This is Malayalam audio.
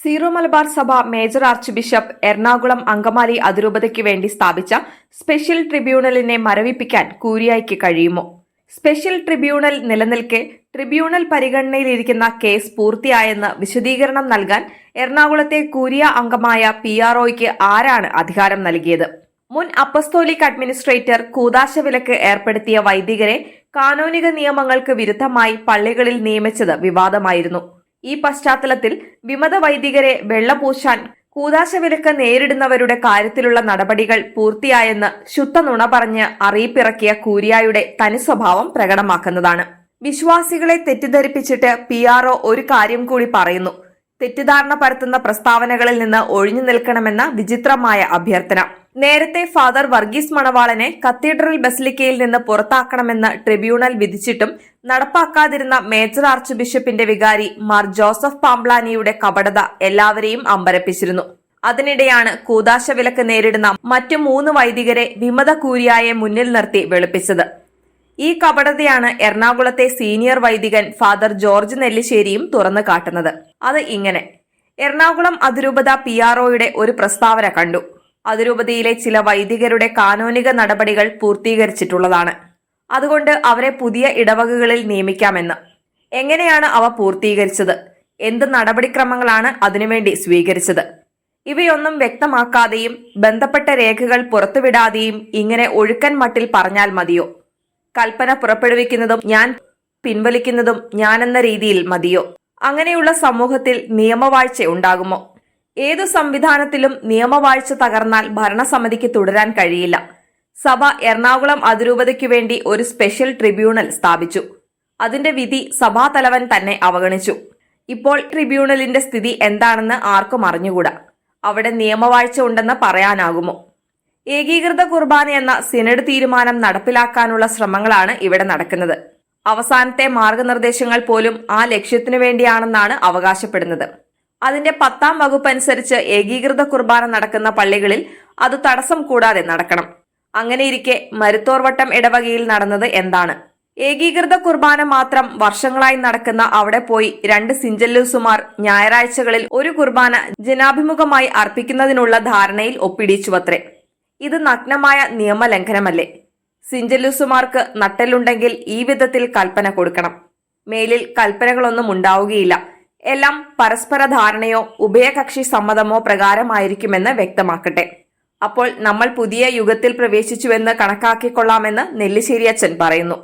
സീറോ മലബാർ സഭ major archbishop Ernakulam Angamaly അതിരൂപതയ്ക്ക് വേണ്ടി സ്ഥാപിച്ച സ്പെഷ്യൽ ട്രിബ്യൂണലിനെ മരവിപ്പിക്കാൻ കൂരിയായ്ക്ക് കഴിയുമോ? സ്പെഷ്യൽ ട്രിബ്യൂണൽ നിലനിൽക്കെ ട്രിബ്യൂണൽ പരിഗണനയിലിരിക്കുന്ന കേസ് പൂർത്തിയായെന്ന് വിശദീകരണം നൽകാൻ എറണാകുളത്തെ കൂരിയ അംഗമായ PROയ്ക്ക് ആരാണ് അധികാരം നൽകിയത്? മുൻ അപ്പസ്തോലിക് അഡ്മിനിസ്ട്രേറ്റർ കൂദാശവിലക്ക് ഏർപ്പെടുത്തിയ വൈദികരെ കാനോനിക നിയമങ്ങൾക്ക് വിരുദ്ധമായി പള്ളികളിൽ നിയമിച്ചത് വിവാദമായിരുന്നു. ഈ പശ്ചാത്തലത്തിൽ വിമത വൈദികരെ വെള്ളപൂശാൻ കൂദാശവിലക്ക് നേരിടുന്നവരുടെ കാര്യത്തിലുള്ള നടപടികൾ പൂർത്തിയായെന്ന് ശുദ്ധ നുണ പറഞ്ഞ് അറിയിപ്പിറക്കിയ കൂരിയായുടെ തനിസ്വഭാവം പ്രകടമാക്കുന്നതാണ്. വിശ്വാസികളെ തെറ്റിദ്ധരിപ്പിച്ചിട്ട് PRO ഒരു കാര്യം കൂടി പറയുന്നു: തെറ്റിദ്ധാരണ പരത്തുന്ന പ്രസ്താവനകളിൽ നിന്ന് ഒഴിഞ്ഞു നിൽക്കണമെന്ന വിചിത്രമായ അഭ്യർത്ഥന. നേരത്തെ ഫാദർ വർഗീസ് മണവാളനെ കത്തീഡ്രൽ ബസിലിക്കയിൽ നിന്ന് പുറത്താക്കണമെന്ന് ട്രിബ്യൂണൽ വിധിച്ചിട്ടും നടപ്പാക്കാതിരുന്ന മേജർ ആർച്ച് ബിഷപ്പിന്റെ വികാരി മാർ ജോസഫ് പാംബ്ലാനിയുടെ കപടത എല്ലാവരെയും അമ്പരപ്പിച്ചിരുന്നു. അതിനിടെയാണ് കൂദാശവിലക്ക് നേരിടുന്ന മറ്റു 3 വൈദികരെ വിമത കൂരിയായെ മുന്നിൽ നിർത്തി വെളുപ്പിച്ചത്. ഈ കപടതയാണ് എറണാകുളത്തെ സീനിയർ വൈദികൻ ഫാദർ ജോർജ് നെല്ലിശ്ശേരിയും തുറന്നു കാട്ടുന്നത്. അത് ഇങ്ങനെ: എറണാകുളം അതിരൂപത PROയുടെ ഒരു പ്രസ്താവന കണ്ടു. അതിരൂപതയിലെ ചില വൈദികരുടെ കാനോനിക നടപടികൾ പൂർത്തീകരിച്ചിട്ടുള്ളതാണ്. അതുകൊണ്ട് അവരെ പുതിയ ഇടവകകളിൽ നിയമിക്കാമെന്ന്. എങ്ങനെയാണ് അവ പൂർത്തീകരിച്ചത്? എന്ത് നടപടിക്രമങ്ങളാണ് അതിനുവേണ്ടി സ്വീകരിച്ചത്? ഇവയൊന്നും വ്യക്തമാക്കാതെയും ബന്ധപ്പെട്ട രേഖകൾ പുറത്തുവിടാതെയും ഇങ്ങനെ ഒഴുക്കൻ മട്ടിൽ പറഞ്ഞാൽ മതിയോ? കൽപ്പന പുറപ്പെടുവിക്കുന്നതും ഞാൻ പിൻവലിക്കുന്നതും ഞാനെന്ന രീതിയിൽ മതിയോ? അങ്ങനെയുള്ള സമൂഹത്തിൽ നിയമവാഴ്ച ഉണ്ടാകുമോ? ഏതു സംവിധാനത്തിലും നിയമവാഴ്ച തകർന്നാൽ ഭരണസമിതിക്ക് തുടരാൻ കഴിയില്ല. സഭ എറണാകുളം അതിരൂപതയ്ക്കു വേണ്ടി ഒരു സ്പെഷ്യൽ ട്രിബ്യൂണൽ സ്ഥാപിച്ചു. അതിന്റെ വിധി സഭാതലവൻ തന്നെ അവഗണിച്ചു. ഇപ്പോൾ ട്രിബ്യൂണലിന്റെ സ്ഥിതി എന്താണെന്ന് ആർക്കും അറിഞ്ഞുകൂടാ. അവിടെ നിയമവാഴ്ച ഉണ്ടെന്ന് പറയാനാകുമോ? ഏകീകൃത കുർബാന എന്ന സിനഡ് തീരുമാനം നടപ്പിലാക്കാനുള്ള ശ്രമങ്ങളാണ് ഇവിടെ നടക്കുന്നത്. അവസാനത്തെ മാർഗനിർദ്ദേശങ്ങൾ പോലും ആ ലക്ഷ്യത്തിനു വേണ്ടിയാണെന്നാണ് അവകാശപ്പെടുന്നത്. അതിന്റെ 10ാം വകുപ്പ് അനുസരിച്ച് ഏകീകൃത കുർബാന നടക്കുന്ന പള്ളികളിൽ അത് തടസ്സം കൂടാതെ നടക്കണം. അങ്ങനെയിരിക്കെ മരുത്തോർവട്ടം ഇടവകയിൽ നടന്നത് എന്താണ്? ഏകീകൃത കുർബാന മാത്രം വർഷങ്ങളായി നടക്കുന്ന അവിടെ പോയി 2 സിഞ്ചല്ലൂസുമാർ ഞായറാഴ്ചകളിൽ ഒരു കുർബാന ജനാഭിമുഖമായി അർപ്പിക്കുന്നതിനുള്ള ധാരണയിൽ ഒപ്പിടിച്ചുവത്രേ. ഇത് നഗ്നമായ നിയമലംഘനമല്ലേ? സിഞ്ചല്ലൂസുമാർക്ക് നട്ടെല്ലുണ്ടെങ്കിൽ ഈ വിധത്തിൽ കൽപ്പന കൊടുക്കണം. മേലിൽ കൽപ്പനകളൊന്നും ഉണ്ടാവുകയില്ല. എല്ലാം പരസ്പര ധാരണയോ ഉഭയകക്ഷി സമ്മതമോ പ്രകാരമായിരിക്കുമെന്ന് വ്യക്തമാക്കട്ടെ. അപ്പോൾ നമ്മൾ പുതിയ യുഗത്തിൽ പ്രവേശിച്ചുവെന്ന് കണക്കാക്കിക്കൊള്ളാമെന്ന് നെല്ലിശ്ശേരി അച്ഛൻ പറയുന്നു.